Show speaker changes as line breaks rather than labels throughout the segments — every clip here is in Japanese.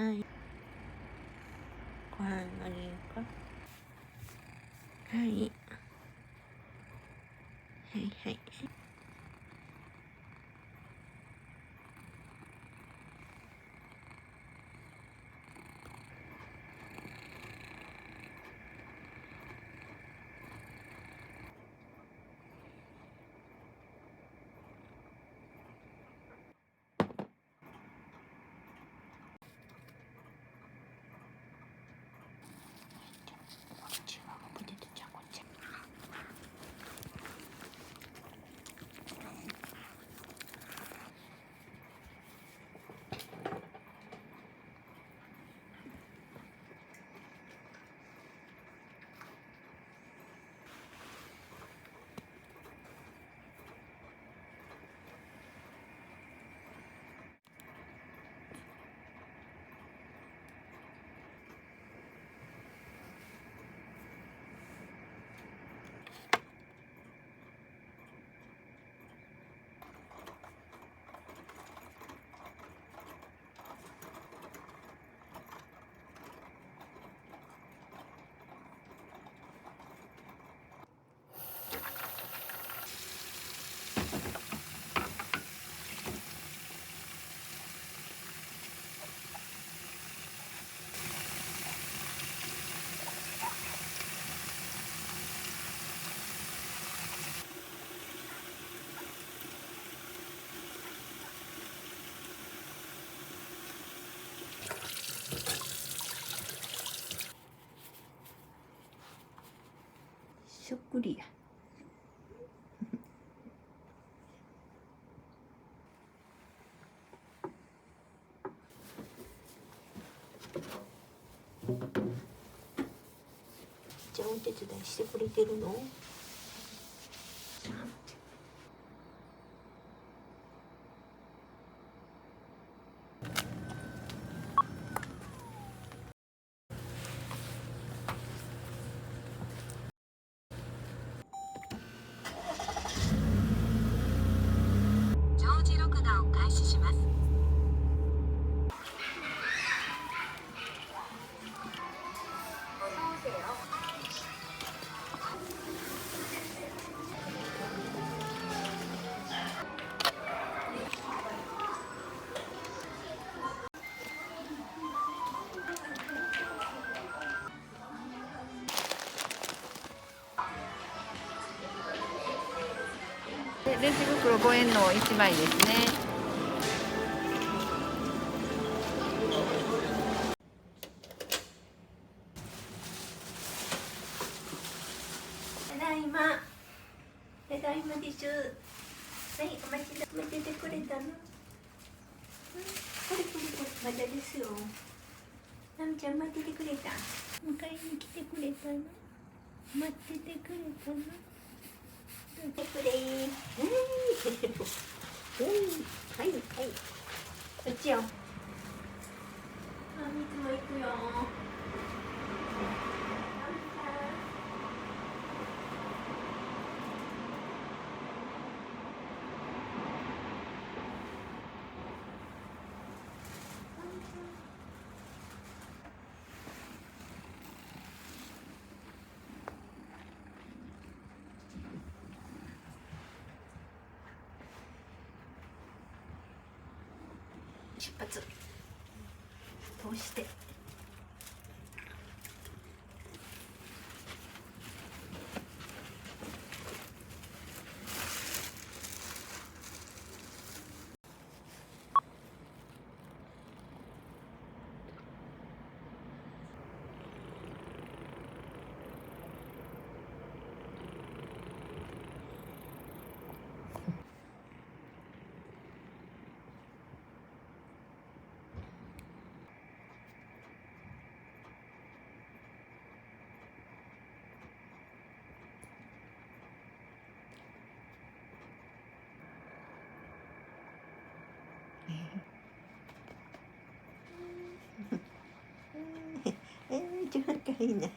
はい。ご飯あげようか。はい。はいはい。ポテトちゃんこっち。そっくりや。じゃあお手伝いしてくれてるの？
常時録画を開始します。レジ袋5円の1枚ですね。
ただいま。ただいまです。はい、お待ちてくれたの？これこれこれ、まだですよ。ナミちゃん待っててくれた。迎えに来てくれたの？待っててくれたの？待ってくれ。はいはい。こっちよ。あ、水も行くよ。出発。通して。一番かいいな。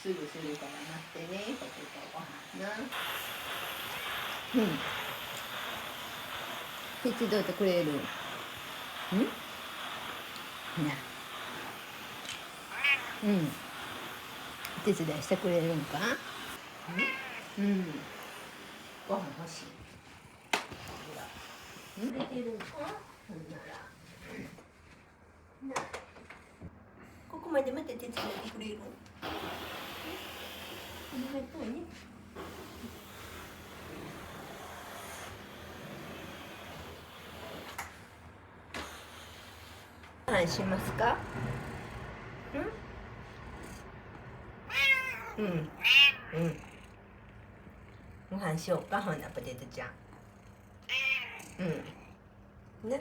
すぐするから待ってね、ポテトご飯な。手伝ってくれる？な。手伝いしてくれるんか？ご飯欲しい。寝てるの？ほんなら。ここまでまた手伝ってくれる？ありがとうね。ご飯しますか？ご飯しようか、ほんなポテトちゃん。ね。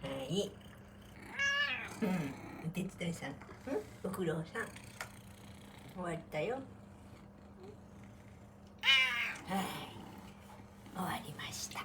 はい。お手伝いさん。ご苦労さん。終わったよ。はい。終わりました。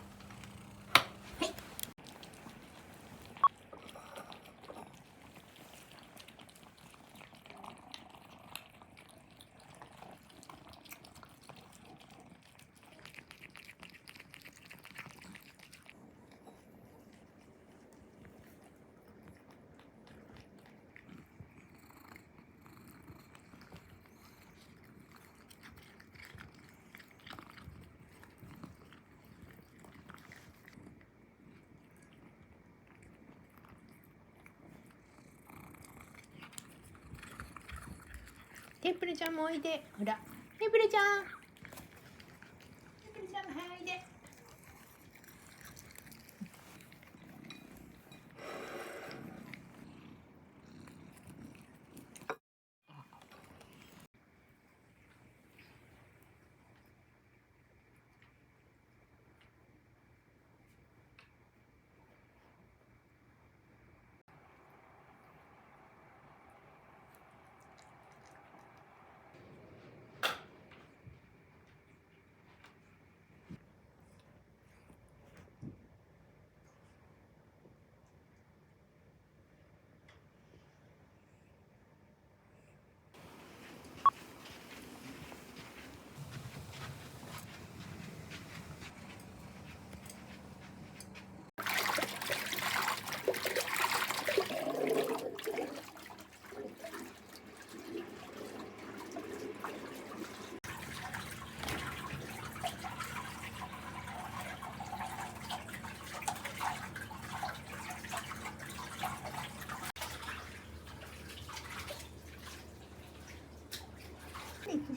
テープルちゃんもおいで。ほら、テープルちゃん。テープルちゃんもはい、おいで。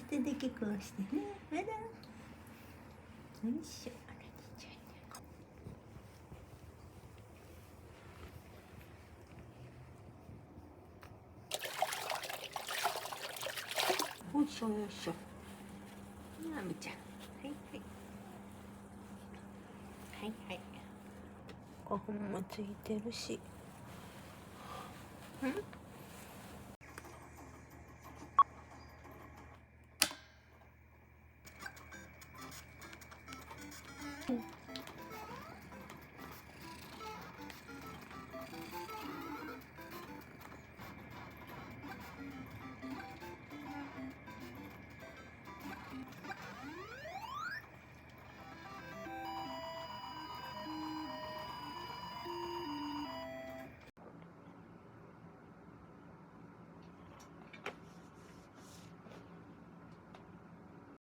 手だけこうしてね。あら。よいしょ。あら、ちっちゃいね。よいしょよいしょ。あむちゃん。はいはい。はいはい。ご飯もついてるし。